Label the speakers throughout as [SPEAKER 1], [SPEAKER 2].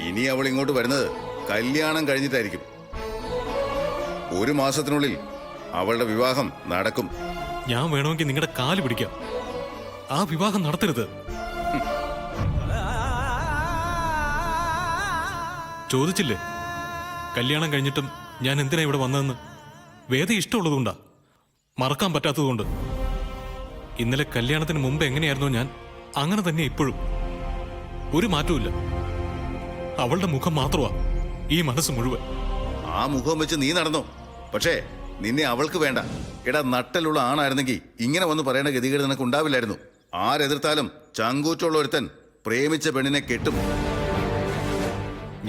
[SPEAKER 1] ഇനി അവൾ ഇങ്ങോട്ട് വരുന്നത് കല്യാണം കഴിഞ്ഞിട്ടായിരിക്കും. 1 മാസത്തിനുള്ളിൽ അവളുടെ വിവാഹം നടക്കും.
[SPEAKER 2] ഞാൻ വേണമെങ്കിൽ നിങ്ങളുടെ കാല് പിടിക്കാം. ആ വിവാഹം നടത്തരുത്. ചോദിച്ചില്ലേ കല്യാണം കഴിഞ്ഞിട്ടും ഞാൻ എന്തിനാ ഇവിടെ വന്നതെന്ന്? വേദ ഇഷ്ടമുള്ളതുകൊണ്ടാ, മറക്കാൻ പറ്റാത്തതുകൊണ്ട്. ഇന്നലെ കല്യാണത്തിന് മുമ്പ് എങ്ങനെയായിരുന്നോ ഞാൻ, അങ്ങനെ തന്നെ ഇപ്പോഴും. ഒരു മാറ്റവുമില്ല. അവളുടെ മുഖം മാത്രമാ ഈ മനസ്സ് മുഴുവൻ.
[SPEAKER 1] ആ മുഖം വെച്ച് നീ നടന്നോ? പക്ഷേ നിന്നെ അവൾക്ക് വേണ്ട. എടാ, നട്ടലുള്ള ആണായിരുന്നെങ്കിൽ ഇങ്ങനെ വന്ന് പറയേണ്ട ഗതികേട് നിനക്ക് ഉണ്ടാവില്ലായിരുന്നു. ആരെതിർത്താലും ചങ്കൂറ്റുള്ള ഒരുത്തൻ പ്രേമിച്ച പെണ്ണിനെ കെട്ടും.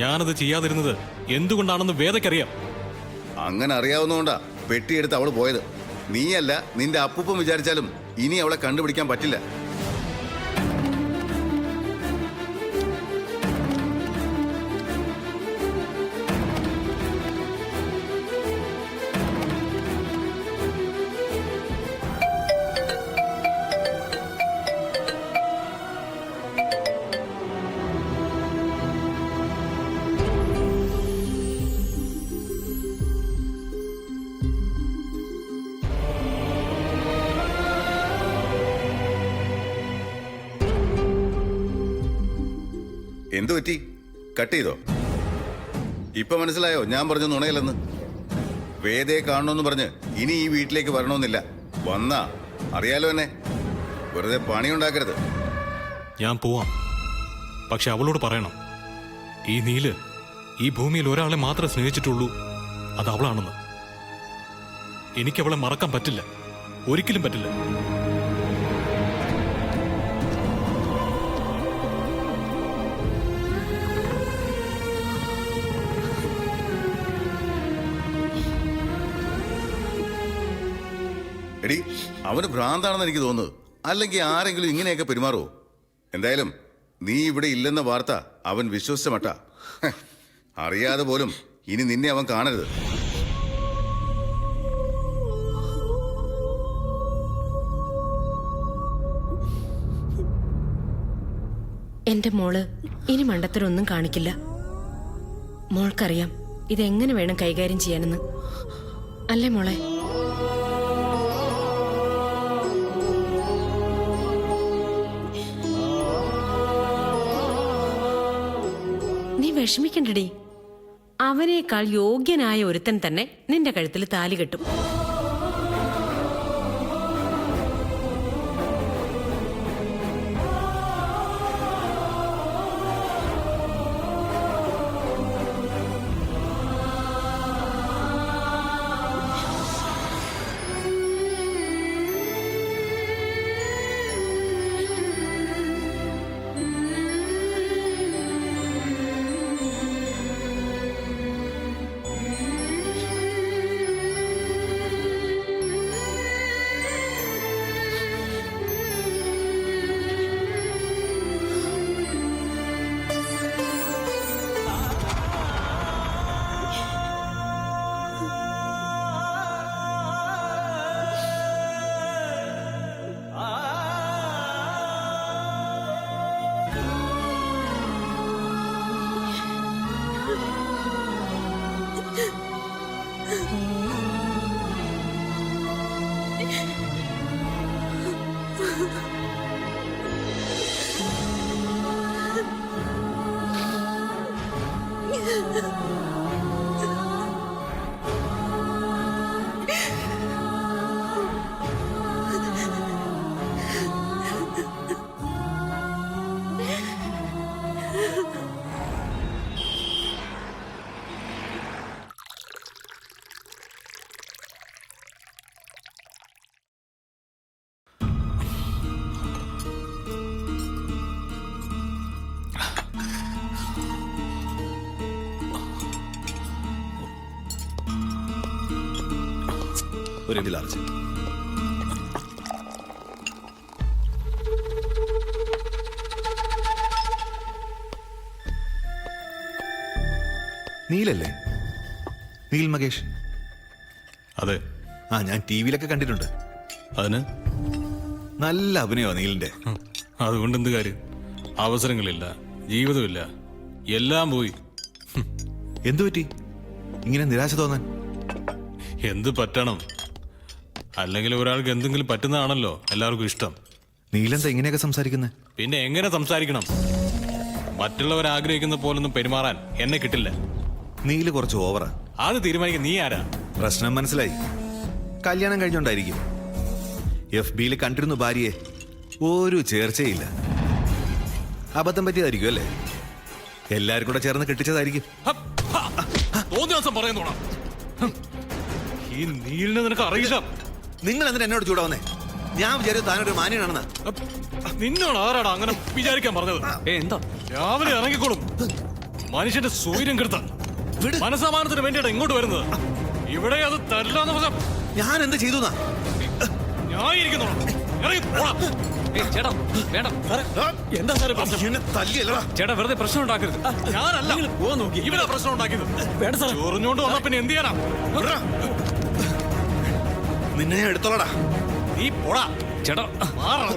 [SPEAKER 2] ഞാനത് ചെയ്യാതിരുന്നത് എന്തുകൊണ്ടാണെന്ന് വേദയ്ക്കറിയാം.
[SPEAKER 1] അങ്ങനെ അറിയാവുന്നതുകൊണ്ടാ പെട്ടിയെടുത്ത് അവള് പോയത്. നീയല്ല, നിന്റെ അപ്പൂപ്പൻ വിചാരിച്ചാലും ഇനി അവളെ കണ്ടുപിടിക്കാൻ പറ്റില്ല. എന്തു പറ്റി? കട്ട് ചെയ്തോ? ഇപ്പൊ മനസ്സിലായോ ഞാൻ പറഞ്ഞു നുണയല്ലെന്ന്? വേദയെ കാണണമെന്ന് പറഞ്ഞ് ഇനി ഈ വീട്ടിലേക്ക് വരണമെന്നില്ല. വന്നാ അറിയാലോ എന്നെ. വെറുതെ പണിയുണ്ടാക്കരുത്.
[SPEAKER 2] ഞാൻ പോവാം. പക്ഷെ അവളോട് പറയണം, ഈ നീല് ഈ ഭൂമിയിൽ ഒരാളെ മാത്രമേ സ്നേഹിച്ചിട്ടുള്ളൂ, അത് അവളാണെന്ന്. എനിക്കവളെ മറക്കാൻ പറ്റില്ല, ഒരിക്കലും പറ്റില്ല.
[SPEAKER 1] എടി, അവന് ഭ്രാന്താണെന്ന് എനിക്ക് തോന്നുന്നത്. അല്ലെങ്കിൽ ആരെങ്കിലും ഇങ്ങനെയൊക്കെ പെരുമാറുമോ? എന്തായാലും നീ ഇവിടെ ഇല്ലെന്ന വാർത്ത അവൻ വിശ്വസിച്ച മട്ട. അറിയാതെ പോലും ഇനി നിന്നെ അവൻ കാണരുത്.
[SPEAKER 3] എന്റെ മോള് ഇനി മണ്ടത്തരൊന്നും കാണിക്കില്ല. മോൾക്കറിയാം ഇതെങ്ങനെ വേണം കൈകാര്യം ചെയ്യാനെന്ന്. അല്ലേ മോളെ? നീ വിഷമിക്കണ്ടടി. അവനേക്കാൾ യോഗ്യനായ ഒരുത്തൻ തന്നെ നിന്റെ കഴുത്തിൽ താലി കെട്ടും.
[SPEAKER 4] ഒരു ലാർജ്. നീലല്ലേ? നീൽ മകേഷ്?
[SPEAKER 2] അതെ.
[SPEAKER 4] ഞാൻ ടിവിയിലൊക്കെ കണ്ടിട്ടുണ്ട്.
[SPEAKER 2] അതിന്
[SPEAKER 4] നല്ല അഭിനയോ നീലിന്റെ.
[SPEAKER 2] അതുകൊണ്ട് എന്ത് കാര്യം? അവസരങ്ങളില്ല, ജീവിതമില്ല, എല്ലാം പോയി.
[SPEAKER 4] എന്തു പറ്റി ഇങ്ങനെ നിരാശ തോന്നാൻ?
[SPEAKER 2] എന്ത് പറ്റണം? അല്ലെങ്കിൽ ഒരാൾക്ക് എന്തെങ്കിലും പറ്റുന്നതാണല്ലോ എല്ലാവർക്കും ഇഷ്ടം.
[SPEAKER 4] നീലെന്താ ഇങ്ങനെയൊക്കെ സംസാരിക്കുന്നത്?
[SPEAKER 2] പിന്നെ എങ്ങനെ സംസാരിക്കണം? മറ്റുള്ളവർ ആഗ്രഹിക്കുന്ന പോലൊന്നും പെരുമാറാൻ എന്നെ കിട്ടില്ല.
[SPEAKER 4] നീല് കുറച്ച് ഓവറാ.
[SPEAKER 2] അത് തീരുമാനിക്കാൻ നീ ആരാ?
[SPEAKER 4] പ്രശ്നം മനസ്സിലായി. കല്യാണം കഴിഞ്ഞോണ്ടായിരിക്കും. FB-യിൽ കണ്ടിരുന്നു ഭാര്യയെ. ഒരു ചേർച്ചയില്ല. അബദ്ധം പറ്റിയതായിരിക്കും അല്ലേ? എല്ലാരും കൂടെ ചേർന്ന് കെട്ടിച്ചതായിരിക്കും.
[SPEAKER 2] തോന്നിയ ദിവസം പറയുന്നോടാ. ഈ നീലിനെ നിനക്ക് അറിയില്ല.
[SPEAKER 4] നിങ്ങൾ എന്തിനാ എന്നോട് ചൂടാവുന്നേ? ഞാൻ വിചാരിച്ചു താനൊരു മാന്യനാണെന്ന്.
[SPEAKER 2] നിന്നോട് ആരാടാ അങ്ങനെ വിചാരിക്കാൻ പറഞ്ഞത്?
[SPEAKER 5] എന്താ
[SPEAKER 2] രാവിലെ ഇറങ്ങിക്കോളും. മനുഷ്യന്റെ സൂര്യൻ കെടുത്ത മനസമാനത്തിന് വേണ്ടിയാണ് ഇങ്ങോട്ട് വരുന്നത്. ഇവിടെ അത് തരില്ലാന്ന് പറഞ്ഞ
[SPEAKER 4] ഞാൻ എന്ത് ചെയ്തു?
[SPEAKER 2] ഞാൻ ഇരിക്കുന്നോളാം. ഇറങ്ങി പോടാ.
[SPEAKER 5] ചേട്ടാ വേണ്ട
[SPEAKER 2] എന്താ സാറേ പ്രശ്നം?
[SPEAKER 4] തല്ലിയല്ലടാ.
[SPEAKER 5] ചേട്ടാ വെറുതെ പ്രശ്നം ഉണ്ടാക്കരുത്.
[SPEAKER 2] ഞാനല്ല
[SPEAKER 5] പോവാൻ നോക്കി.
[SPEAKER 2] ഇവിടെ പ്രശ്നം ഉണ്ടാക്കിയത്.
[SPEAKER 5] വേണ്ട സാർ.
[SPEAKER 2] ചൊറിഞ്ഞോണ്ട് വന്നാ പിന്നെ എന്ത് ചെയ്യാനാ?
[SPEAKER 4] നിന്നെ ഞാൻ എടുത്തോളടാ.
[SPEAKER 2] നീ പോടാ.
[SPEAKER 5] ചേട്ടാ
[SPEAKER 2] മാറാ.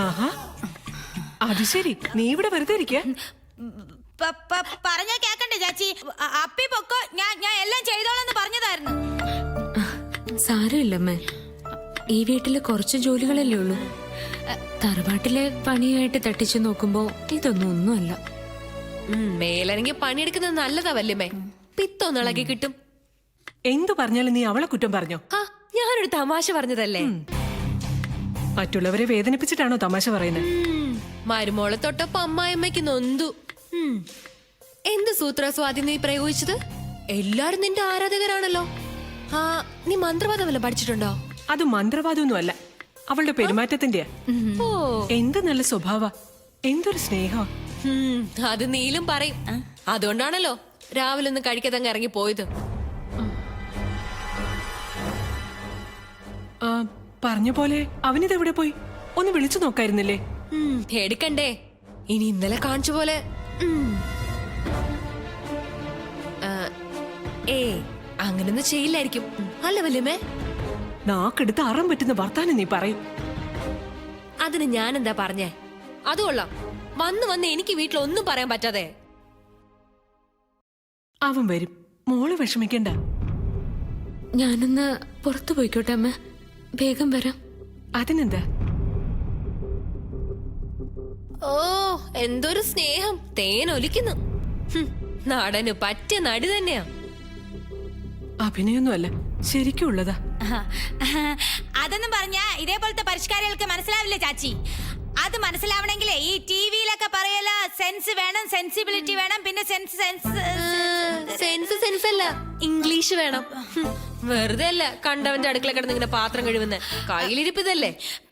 [SPEAKER 6] ആഹാ അത് ശരി, നീ ഇവിടെ വെറുതെ ഇരിക്കുക?
[SPEAKER 7] പറഞ്ഞാ കേക്കണ്ടേ ചാച്ചി? അപ്പി പൊക്കോ, ഞാൻ എല്ലാം ചെയ്തോളാന്ന് പറഞ്ഞതായിരുന്നു.
[SPEAKER 8] സാരമില്ലമ്മേ, ഈ വീട്ടില് കുറച്ച് ജോലികളല്ലേ ഉള്ളൂ. തറവാട്ടിലെ പണിയായിട്ട് തട്ടിച്ചു നോക്കുമ്പോ ഇതൊന്നും ഒന്നുമല്ല.
[SPEAKER 9] മേലനങ്ങി പണിയെടുക്കുന്നത് നല്ലതാ വല്യമ്മേ. പിത്തൊന്നിളകി കിട്ടും.
[SPEAKER 6] എന്തു പറഞ്ഞാലും നീ അവളെ കുറ്റം പറഞ്ഞോ?
[SPEAKER 9] ആ ഞാനൊരു തമാശ പറഞ്ഞതല്ലേ.
[SPEAKER 6] മറ്റുള്ളവരെ വേദനിപ്പിച്ചിട്ടാണോ തമാശ പറയുന്നത്?
[SPEAKER 9] മരുമോളെ തൊട്ടപ്പോ അമ്മായിമ്മയ്ക്ക് നൊന്തു. എന്ത് സൂത്രസ്വാധീനം നീ പ്രയോഗിച്ചത്? എല്ലാരും നിന്റെ ആരാധകരാണല്ലോ. ആ നീ മന്ത്രവാദം വല്ലതും പഠിച്ചിട്ടുണ്ടോ?
[SPEAKER 6] അത് മന്ത്രവാദമൊന്നും അല്ല, അവളുടെ പെരുമാറ്റത്തിന്റെയാ.
[SPEAKER 9] ഓ
[SPEAKER 6] എന്ത് നല്ല സ്വഭാവ, എന്തൊരു സ്നേഹ.
[SPEAKER 9] അത് നീലും പറയും. അതുകൊണ്ടാണല്ലോ രാവിലെ ഒന്നും കഴിക്കാതെ അങ്ങ് ഇറങ്ങി പോയത്.
[SPEAKER 6] പറഞ്ഞ പോലെ അവനിതെവിടെ പോയി? ഒന്ന് വിളിച്ചു നോക്കായിരുന്നില്ലേ?
[SPEAKER 9] എടുക്കണ്ടേ? ഇനി ഇന്നലെ കാണിച്ച പോലെ അങ്ങനൊന്നും ചെയ്യില്ലായിരിക്കും അല്ല വല്യമ്മേ?
[SPEAKER 6] നാക്കെടുത്ത് അറം പറ്റുന്ന വർത്താനം നീ പറയും.
[SPEAKER 9] അതിന് ഞാൻ എന്താ പറഞ്ഞേ? അത് കൊള്ളാം. വന്ന് എനിക്ക് വീട്ടിൽ ഒന്നും പറയാൻ പറ്റാതെ.
[SPEAKER 6] അവൻ വരും, മോള് വിഷമിക്കണ്ട.
[SPEAKER 8] ഞാനൊന്ന് പുറത്തു പോയിക്കോട്ടെ അമ്മ, വേഗം വരാം.
[SPEAKER 6] അതിനെന്താ?
[SPEAKER 9] ഓ എന്തൊരു സ്നേഹം, തേനൊലിക്കുന്നു. നടന് പറ്റിയ നടി തന്നെയാ.
[SPEAKER 6] അഭിനയൊന്നും അല്ല, ശരിക്കും ഉള്ളതാ.
[SPEAKER 7] അതൊന്നും പറഞ്ഞാ ഇതേപോലത്തെ പരിഷ്കാരികൾക്ക് മനസ്സിലാവില്ല ചാച്ചി. അത് മനസ്സിലാവണമെങ്കിലേ ഈ ടിവിയിലൊക്കെ പറയല സെൻസ് വേണം, സെൻസിബിലിറ്റി വേണം, പിന്നെ
[SPEAKER 9] സെൻസ് അല്ല ഇംഗ്ലീഷ് വേണം. വെറുതെ അല്ല കണ്ടവന്റെ അടുക്കള കിടന്ന് ഇങ്ങനെ പാത്രം കഴിവുന്ന കയ്യിലിരിപ്പിതല്ലേ.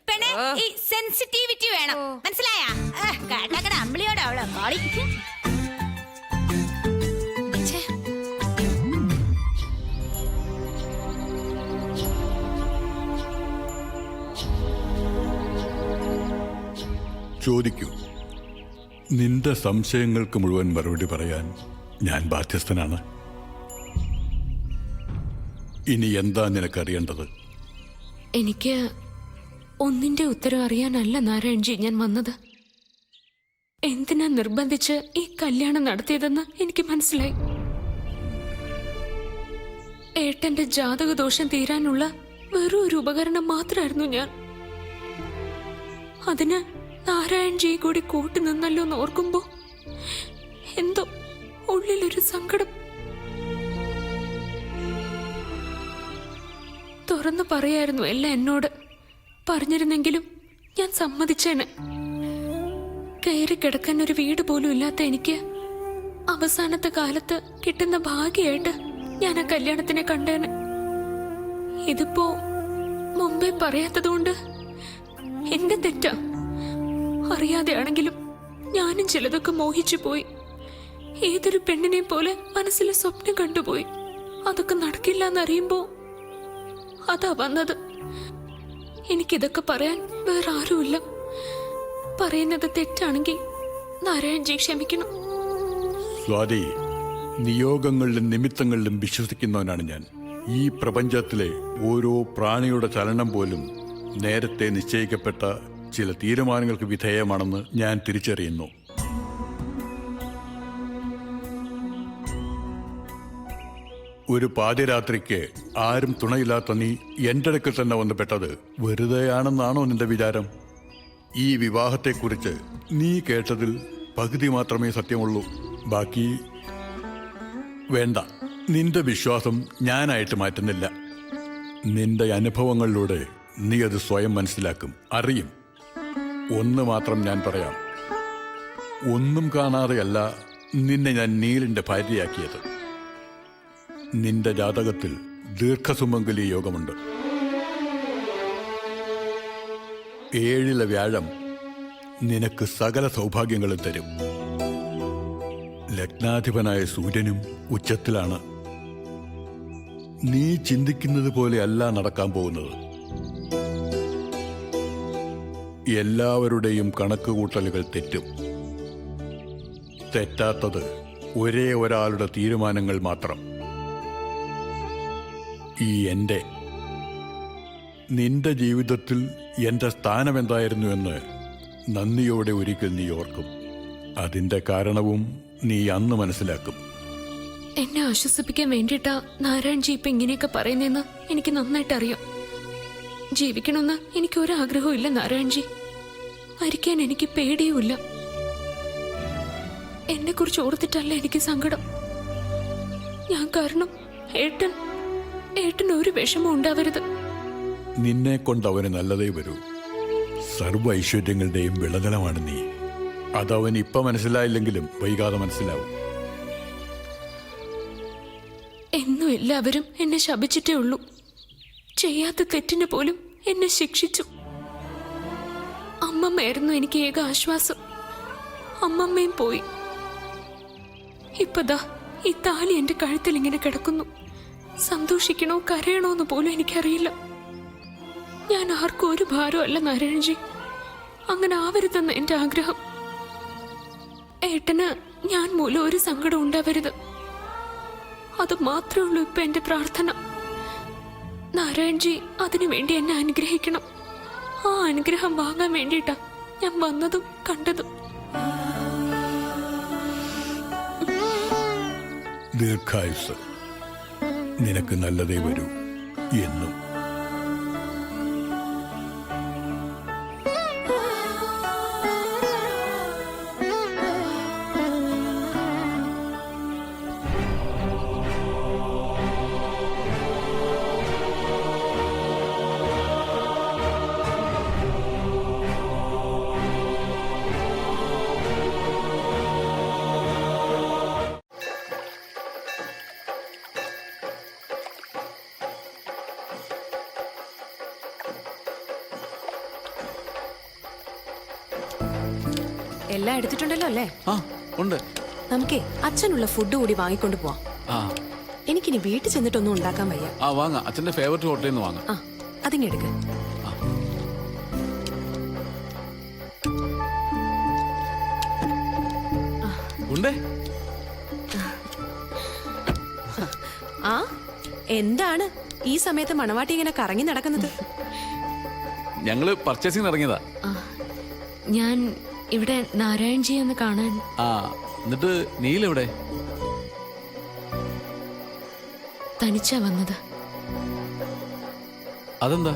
[SPEAKER 7] പിന്നെ ഈ സെൻസിറ്റിവിറ്റി വേണം, മനസ്സിലായ? കേട്ടക്കട അമ്പിളിയോടെ അവളെ പാടി.
[SPEAKER 10] ചോദിക്കൂ. നിന്റെ സംശയങ്ങൾക്ക് മുഴുവൻ മറുപടി പറയാൻ ഞാൻ ബാധ്യസ്ഥനാണ്. ഇനി എന്താ നിനക്കറിയേണ്ടത്?
[SPEAKER 8] എനിക്ക് ഒന്നിന്റെ ഉത്തരം അറിയാനല്ല നാരായൺജി ഞാൻ വന്നത്. എന്തിനാ നിർബന്ധിച്ച് ഈ കല്യാണം നടത്തിയതെന്ന് എനിക്ക് മനസ്സിലായി. ഏട്ടന്റെ ജാതകദോഷം തീരാനുള്ള വെറും ഒരു ഉപകരണം മാത്രമായിരുന്നു ഞാൻ. അതിന് നാരായൺജി കൂടി കൂട്ടുനിന്നല്ലോ എന്ന് ഓർക്കുമ്പോ എന്തോ ഉള്ളിലൊരു സങ്കടം. തുറന്നു പറയായിരുന്നു എല്ലാം എന്നോട്. പറഞ്ഞിരുന്നെങ്കിലും ഞാൻ സമ്മതിച്ചേനെ. കയറി കിടക്കാൻ ഒരു വീട് പോലും ഇല്ലാത്ത എനിക്ക് അവസാനത്തെ കാലത്ത് കിട്ടുന്ന ഭാഗ്യമായിട്ട് ഞാൻ ആ കല്യാണത്തിനെ കണ്ടേനെ. ഇതിപ്പോ മുമ്പേ പറയാത്തതുകൊണ്ട് എന്റെ തെറ്റാ. അറിയാതെയാണെങ്കിലും ഞാനും ചിലതൊക്കെ മോഹിച്ചു പോയി. ഏതൊരു പെണ്ണിനെ പോലെ മനസ്സിലെ സ്വപ്നം കണ്ടുപോയി. അതൊക്കെ നടക്കില്ല എന്നറിയുമ്പോ അതാ വന്നത്. എനിക്കിതൊക്കെ പറയാൻ വേറെ ആരുമില്ല. പറയുന്നത് തെറ്റാണെങ്കിൽ നാരായൺജി ക്ഷമിക്കണം.
[SPEAKER 10] സ്വാതി, നിയോഗങ്ങളിലും നിമിത്തങ്ങളിലും വിശ്വസിക്കുന്നവനാണ് ഞാൻ. ഈ പ്രപഞ്ചത്തിലെ ഓരോ പ്രാണിയുടെ ചലനം പോലും നേരത്തെ നിശ്ചയിക്കപ്പെട്ട ചില തീരുമാനങ്ങൾക്ക് വിധേയമാണെന്ന് ഞാൻ തിരിച്ചറിയുന്നു. ഒരു പാതിരാത്രിക്ക് ആരും തുണയില്ലാത്ത നീ എൻ്റെ അടുക്കൽ തന്നെ വന്ന് പെട്ടത് വെറുതെയാണെന്നാണോ നിന്റെ വിചാരം? ഈ വിവാഹത്തെക്കുറിച്ച് നീ കേട്ടതിൽ പകുതി മാത്രമേ സത്യമുള്ളൂ. ബാക്കി വേണ്ട. നിന്റെ വിശ്വാസം ഞാനായിട്ട് മാറ്റുന്നില്ല. നിന്റെ അനുഭവങ്ങളിലൂടെ നീ അത് സ്വയം മനസ്സിലാക്കും, അറിയും. ഒന്ന് മാത്രം ഞാൻ പറയാം, ഒന്നും കാണാതെയല്ല നിന്നെ ഞാൻ നീലിന്റെ ഭാര്യയാക്കിയത്. നിന്റെ ജാതകത്തിൽ ദീർഘസുമംഗലി യോഗമുണ്ട്. 7 വ്യാഴം നിനക്ക് സകല സൗഭാഗ്യങ്ങളും തരും. ലഗ്നാധിപനായ സൂര്യനും ഉച്ചത്തിലാണ്. നീ ചിന്തിക്കുന്നത് പോലെയല്ല നടക്കാൻ പോകുന്നത്. എല്ലാവരുടെയും കണക്കുകൂട്ടലുകൾ തെറ്റും. തെറ്റാത്തത് ഒരേ ഒരാളുടെ തീരുമാനങ്ങൾ മാത്രം. ഈ നിന്റെ ജീവിതത്തിൽ എന്റെ സ്ഥാനം എന്തായിരുന്നു എന്ന് നന്ദിയോടെ ഒരിക്കൽ നീ ഓർക്കും. അതിന്റെ കാരണവും നീ അന്ന് മനസ്സിലാക്കും.
[SPEAKER 8] എന്നെ ആശ്വസിപ്പിക്കാൻ വേണ്ടിയിട്ടാ നാരായൺജി ഇപ്പൊ ഇങ്ങനെയൊക്കെ പറയുന്നതെന്ന് എനിക്ക് നന്നായിട്ട് അറിയാം. ജീവിക്കണമെന്ന് എനിക്ക് ഒരാഗ്രഹവും ഇല്ല നാരായൺജി. മരിക്കാൻ എനിക്ക് പേടിയുമില്ല. എന്നെ കുറിച്ച് ഓർത്തിട്ടല്ല എനിക്ക് സങ്കടം. ഞാൻ കാരണം ഏട്ടൻ ഒരു വിഷമം ഉണ്ടാവരുത്.
[SPEAKER 10] നിന്നെ കൊണ്ട് അവന് നല്ലതേ വരൂ. സർവ്വ ഐശ്വര്യങ്ങളുടെയും വിളനിലമാണ് നീ. അതവൻ ഇപ്പൊ മനസ്സിലായില്ലെങ്കിലും വൈകാതെ മനസ്സിലാവും.
[SPEAKER 8] എന്നും എല്ലാവരും എന്നെ ശപിച്ചിട്ടേ ഉള്ളൂ. ചെയ്യാത്ത തെറ്റിന് പോലും എന്നെ ശിക്ഷിച്ചു. അമ്മമ്മയായിരുന്നു എനിക്ക് ഏക ആശ്വാസം. അമ്മമ്മയും പോയി. ഇപ്പതാ ഈ താലി എന്റെ കഴുത്തിൽ ഇങ്ങനെ കിടക്കുന്നു. സന്തോഷിക്കണോ കരയണോ എന്ന് പോലും എനിക്കറിയില്ല. ഞാൻ ആർക്കും ഒരു ഭാരമല്ല നാരായൺജി. അങ്ങനെ ആവരുതെന്ന് എന്റെ ആഗ്രഹം. ഏട്ടന് ഞാൻ മൂലം ഒരു സങ്കടം ഉണ്ടാവരുത്. അത് മാത്രമേ ഉള്ളൂ ഇപ്പൊ എന്റെ പ്രാർത്ഥന. നാരായൺജി അതിനു വേണ്ടി എന്നെ അനുഗ്രഹിക്കണം. ആ അനുഗ്രഹം വാങ്ങാൻ വേണ്ടിയിട്ടാ ഞാൻ വന്നതും കണ്ടതും.
[SPEAKER 10] ദീർഘായുസ്. നിനക്ക് നല്ലതേ വരൂ എന്നും.
[SPEAKER 6] എല്ലാം എടുത്തിട്ടുണ്ടല്ലോ അല്ലേ?
[SPEAKER 5] ആ ഉണ്ട്.
[SPEAKER 6] നമുക്കേ അച്ഛനുള്ള ഫുഡ് കൂടി വാങ്ങിക്കൊണ്ട് പോവാം.
[SPEAKER 5] ആ
[SPEAKER 6] എനിക്കിനി വീട്ടിൽ ചെന്നിട്ടൊന്നും ഉണ്ടാക്കാൻ വയ്യ.
[SPEAKER 5] ആ വാങ്ങാം. അച്ഛന്റെ ഫേവറേറ്റ് ഹോട്ടലിൽ നിന്ന് വാങ്ങാം.
[SPEAKER 6] ആ അതിങ്ങെടുക്ക.
[SPEAKER 5] ഉണ്ടേ?
[SPEAKER 6] ആ എന്താണ് ഈ സമയത്ത് മണവാട്ടി ഇങ്ങനെ കറങ്ങി നടക്കുന്നത്?
[SPEAKER 5] ഞങ്ങള് പർച്ചേസിംഗ് ഇറങ്ങിയതാ.
[SPEAKER 8] ഞാൻ ഇവിടെ നാരായൺജി ഒന്ന് കാണാൻ.
[SPEAKER 5] ആ എന്നിട്ട് നീലെവിടെ?
[SPEAKER 8] തനിച്ചാ വന്നത്.
[SPEAKER 5] അതെന്താ?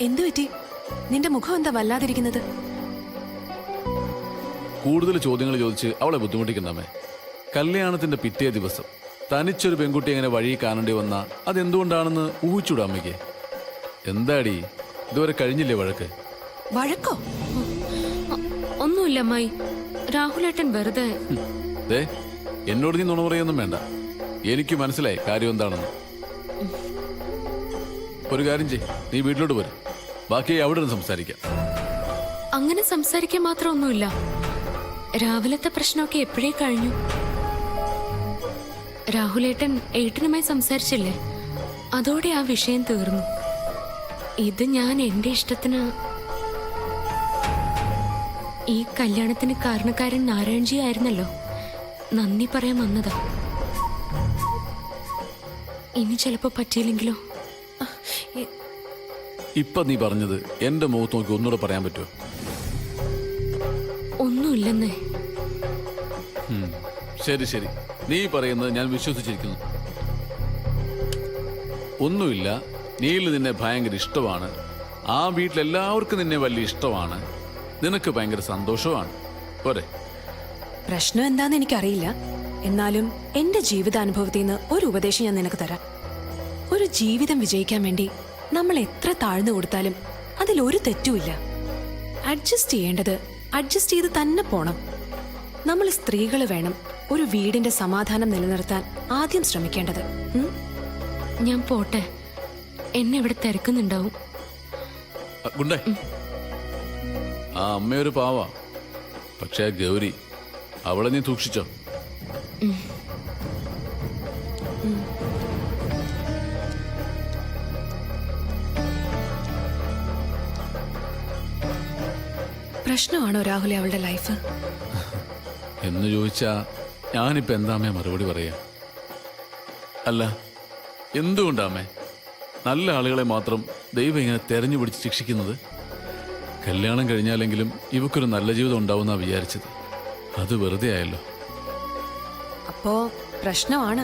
[SPEAKER 6] എന്തു പറ്റി? നിന്റെ മുഖം എന്താ വല്ലാതിരിക്കുന്നത്?
[SPEAKER 5] കൂടുതൽ ചോദ്യങ്ങൾ ചോദിച്ച് അവളെ ബുദ്ധിമുട്ടിക്കുന്നമ്മേ. കല്യാണത്തിന്റെ പിറ്റേ ദിവസം തനിച്ചൊരു പെൺകുട്ടി എങ്ങനെ വഴി കാണേണ്ടി വന്ന അതെന്തുകൊണ്ടാണെന്ന് ഊഹിച്ചൂടാ അമ്മയ്ക്ക്? എന്താടി ഇതുവരെ കഴിഞ്ഞില്ലേ വഴക്ക്?
[SPEAKER 6] വഴക്കോ?
[SPEAKER 8] ഒന്നുമില്ല അമ്മായി. രാഹുലേട്ടൻ വെറുതെ.
[SPEAKER 5] ദേ എന്നോട് നീ നുണ പറയൊന്നും വേണ്ട. എനിക്ക് മനസ്സിലായി കാര്യം എന്താണെന്ന്. ഒരു കാര്യം ചെയ്, നീ വീട്ടിലോട്ട് പോരും, ബാക്കി അവിടെ നിന്ന് സംസാരിക്കാം.
[SPEAKER 8] അങ്ങനെ സംസാരിക്കാൻ മാത്രമൊന്നുമില്ല. രാവിലത്തെ പ്രശ്നമൊക്കെ എപ്പോഴേ കഴിഞ്ഞു. രാഹുലേട്ടൻ ഏട്ടനുമായി സംസാരിച്ചില്ലേ, അതോടെ ആ വിഷയം തീർന്നു. ഇത് ഞാൻ എന്റെ ഇഷ്ടത്തിന് ഈ കല്യാണത്തിന് കാരണക്കാരൻ നാരായൺജി ആയിരുന്നല്ലോ, നന്ദി പറയാൻ വന്നതാ. ഇനി ചിലപ്പോ പറ്റിയില്ലെങ്കിലോ?
[SPEAKER 5] ഇപ്പൊ നീ പറഞ്ഞത് എന്റെ മുഖത്ത് നോക്കി ഒന്നുകൂടെ പറയാൻ പറ്റുമോ?
[SPEAKER 8] ഒന്നുമില്ലെന്നേ.
[SPEAKER 5] ശരി ശരി, നീ പറയുന്നത് ഞാൻ വിശ്വസിച്ചിരിക്കുന്നു. ഒന്നുമില്ല, നീല് നിന്നെ ഭയങ്കര ഇഷ്ടമാണ്, ആ വീട്ടിലെല്ലാവർക്കും നിന്നെ വലിയ ഇഷ്ടമാണ്, നിനക്ക് ഭയങ്കര സന്തോഷമാണ്. പോരെ?
[SPEAKER 11] പ്രശ്നം എന്താന്ന് എനിക്കറിയില്ല. എന്നാലും എന്റെ ജീവിതാനുഭവത്തിൽ നിന്ന് ഒരു ഉപദേശം ഞാൻ നിനക്ക് തരാം. ഒരു ജീവിതം വിജയിക്കാൻ വേണ്ടി നമ്മൾ എത്ര താഴ്ന്നു കൊടുത്താലും അതിലൊരു തെറ്റുമില്ല. അഡ്ജസ്റ്റ് ചെയ്യേണ്ടത് അഡ്ജസ്റ്റ് ചെയ്ത് തന്നെ പോണം. നമ്മൾ സ്ത്രീകൾ വേണം ഒരു വീടിന്റെ സമാധാനം നിലനിർത്താൻ ആദ്യം ശ്രമിക്കേണ്ടത്.
[SPEAKER 8] ഞാൻ പോട്ടെ, എന്നെ ഇവിടെ തിരക്കുന്നുണ്ടാവും.
[SPEAKER 5] ഗുണ്ടേ, ആ അമ്മയൊരു പാവാ, പക്ഷേ ഗൗരി അവളെ നീ സൂക്ഷിച്ചോ.
[SPEAKER 11] പ്രശ്നമാണോ രാഹുലെ അവളുടെ ലൈഫ്
[SPEAKER 5] എന്ന് ചോദിച്ചാ ഞാനിപ്പോ എന്താമേ മറുപടി പറയാ? അല്ല, എന്തുകൊണ്ടാമേ നല്ല ആളുകളെ മാത്രം ദൈവം ഇങ്ങനെ തെരഞ്ഞു പിടിച്ച് ശിക്ഷിക്കുന്നത്? കല്യാണം കഴിഞ്ഞാലെങ്കിലും ഇവക്കൊരു നല്ല ജീവിതം ഉണ്ടാവുന്നാ വിചാരിച്ചത്. അത് വെറുതെ ആയല്ലോ.
[SPEAKER 11] അപ്പോ പ്രശ്നമാണ്.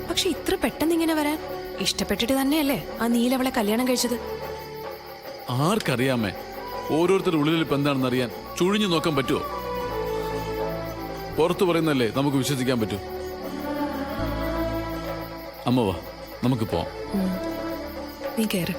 [SPEAKER 11] പക്ഷെ ഇത്ര പെട്ടെന്ന് ഇങ്ങനെ വരാൻ ഇഷ്ടപ്പെട്ടിട്ട് തന്നെയല്ലേ ആ നീലവളെ കല്യാണം കഴിച്ചത്?
[SPEAKER 5] ആർക്കറിയാമേ, ഓരോരുത്തരുടെ ഉള്ളിലിപ്പ് എന്താണെന്ന് അറിയാൻ ചുഴിഞ്ഞു നോക്കാൻ പറ്റുമോ? പുറത്തു പറയുന്നല്ലേ നമുക്ക് വിശ്വസിക്കാൻ പറ്റൂ. അമ്മ വാ, നമുക്ക് പോവാം.
[SPEAKER 11] നീ കേറ്.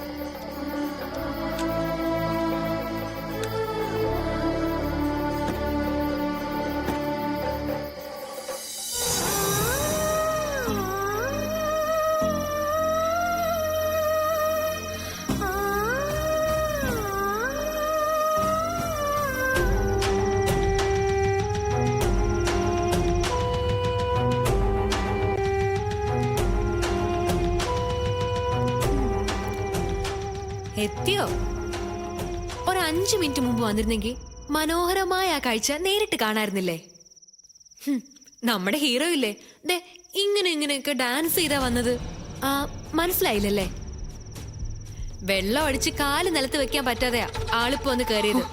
[SPEAKER 9] എത്തിയോ? ഒരു 5 മിനിറ്റ് മുമ്പ് വന്നിരുന്നെങ്കിൽ മനോഹരമായ ആ കാഴ്ച നേരിട്ട് കാണായിരുന്നില്ലേ? നമ്മുടെ ഹീറോ ഇല്ലേ, ദേ ഇങ്ങനെയൊക്കെ ഡാൻസ് ചെയ്താ വന്നത്. ആ മനസ്സിലായില്ലല്ലേ? വെള്ളം അടിച്ച് കാല് നിലത്ത് വെക്കാൻ പറ്റാതെയാ ആളിപ്പോ വന്ന് കയറിയത്.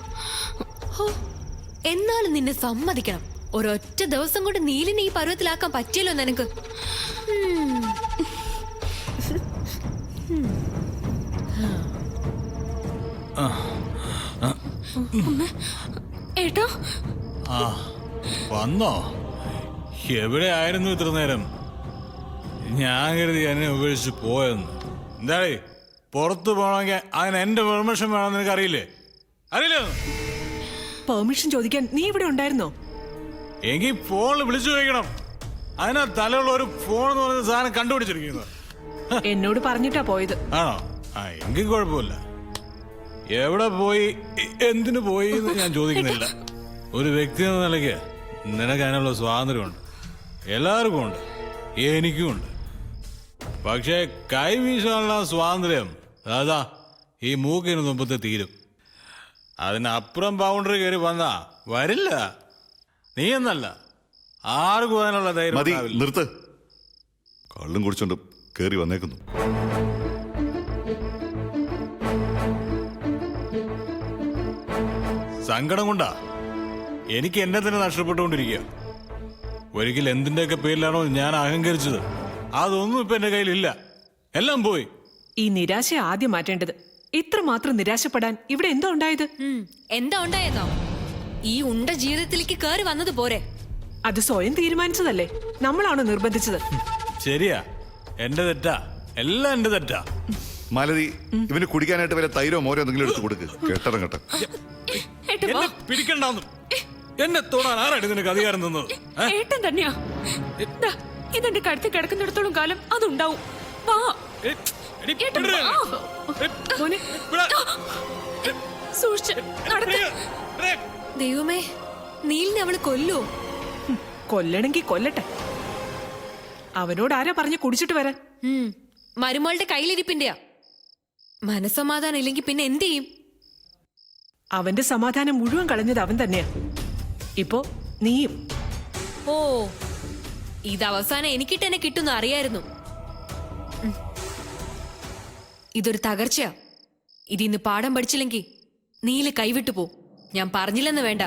[SPEAKER 9] എന്നാലും നിന്നെ സമ്മതിക്കണം, ഒരൊറ്റ ദിവസം കൊണ്ട് നീലിനെ ഈ പരുവത്തിലാക്കാൻ പറ്റിയല്ലോ നിനക്ക്.
[SPEAKER 8] ഏട്ടോ
[SPEAKER 2] വന്നോ? എവിടെ ആയിരുന്നു ഇത്ര നേരം? ഞാൻ കരുതി എന്നെ ഉപേക്ഷിച്ച് പോയെന്ന്. എന്താടേ, പുറത്തു പോകണമെങ്കിൽ അതിന് എന്റെ പെർമിഷൻ വേണമെന്ന് നിനക്ക് അറിയില്ലേ? അറിയില്ലോ?
[SPEAKER 6] പെർമിഷൻ ചോദിക്കാൻ നീ ഇവിടെ ഉണ്ടായിരുന്നോ?
[SPEAKER 2] എങ്കിൽ ഫോണിൽ വിളിച്ചു ചോദിക്കണം. അതിനാ തലയുള്ള ഒരു ഫോൺ എന്ന് പറയുന്ന സാധനം കണ്ടുപിടിച്ചിരിക്കുന്നത്.
[SPEAKER 6] എന്നോട് പറഞ്ഞിട്ടാ പോയത്.
[SPEAKER 2] ആണോ? ആ, എങ്കിൽ കുഴപ്പമില്ല. എവിടെ പോയി, എന്തിനു പോയി എന്ന് ഞാൻ ചോദിക്കുന്നില്ല. ഒരു വ്യക്തി എന്ന നിലയ്ക്ക് നിനക്ക് അതിനുള്ള സ്വാതന്ത്ര്യമുണ്ട്, എല്ലാവർക്കും ഉണ്ട്, എനിക്കും ഉണ്ട്. പക്ഷേ കൈവീശാനുള്ള സ്വാതന്ത്ര്യം അതാ ഈ മൂക്കിന് മുമ്പത്തെ തീരും. അതിനപ്പുറം ബൗണ്ടറി കയറി വന്നാ വരില്ല. നീ എന്നല്ല, ആർക്കും അതിനുള്ള ധൈര്യം.
[SPEAKER 1] നിർത്ത്. കള്ളും കുടിച്ചോണ്ട് കയറി വന്നേക്കുന്നു.
[SPEAKER 2] സങ്കടം കൊണ്ടാ എനിക്ക് എന്നെ തന്നെ നഷ്ടപ്പെട്ടുകൊണ്ടിരിക്കുക. ഒരിക്കൽ എന്തിന്റെയൊക്കെ പേരിലാണോ ഞാൻ അഹങ്കരിച്ചത്, അതൊന്നും ഇപ്പൊ എന്റെ കയ്യിലില്ല. എല്ലാം പോയി.
[SPEAKER 6] ഈ നിരാശ ആദ്യം മാറ്റേണ്ടത്. ഇത്രമാത്രം നിരാശപ്പെടാൻ ഇവിടെ എന്താ ഉണ്ടായത്?
[SPEAKER 9] എന്താ ഉണ്ടായെന്നോ? ഈ ഉണ്ട ജീവിതത്തിലേക്ക് കയറി വന്നത് പോരെ?
[SPEAKER 6] അത് സ്വയം തീരുമാനിച്ചതല്ലേ, നമ്മളാണോ നിർബന്ധിച്ചത്?
[SPEAKER 2] ശരിയാ, എന്റെ തെറ്റാ, എല്ലാം എന്റെ തെറ്റാ.
[SPEAKER 1] മാലതി, ഇവന് കുടിക്കാനായിട്ട് വല്ല തൈരോ മോരോ എന്തെങ്കിലും എടുത്ത് കൊടുക്ക്. കേട്ടണം കേട്ടോ.
[SPEAKER 2] എന്നെ പിടിക്കണ്ടെന്ന്. എന്നെ തൊടാൻ ആരാണ് നിനക്ക് അധികാരം തന്നത്?
[SPEAKER 8] ഏട്ടൻ തന്നെയാ. ഇതെന്റെ കഴുത്തിൽ കിടക്കുന്നിടത്തോളം കാലം അതുണ്ടാവും. വാ ഏട്ടൻ വാ.
[SPEAKER 6] മോനെ
[SPEAKER 8] സൂക്ഷിച്ച് നടക്ക്.
[SPEAKER 9] ദൈവമേ, നീലിനെ അവള് കൊല്ലോ?
[SPEAKER 6] കൊല്ലണെങ്കി കൊല്ലട്ടെ. അവനോട് ആരാ പറഞ്ഞു കുടിച്ചിട്ട് വരാൻ?
[SPEAKER 9] മരുമോളുടെ കയ്യിലിരിപ്പിന്റെയാ. മനസ്സമാധാനം ഇല്ലെങ്കിൽ പിന്നെ എന്ത് ചെയ്യും?
[SPEAKER 6] അവന്റെ സമാധാനം മുഴുവൻ കളഞ്ഞത് അവൻ തന്നെയാ. ഇപ്പോ നീയും.
[SPEAKER 9] ഓ, ഇത് അവസാനം എനിക്കിട്ട് തന്നെ കിട്ടുന്നു അറിയായിരുന്നു. ഇതൊരു തകർച്ചയാ. ഇതിന്ന് പാഠം പഠിച്ചില്ലെങ്കിൽ നീല് കൈവിട്ടു പോ. ഞാൻ പറഞ്ഞില്ലെന്ന് വേണ്ട.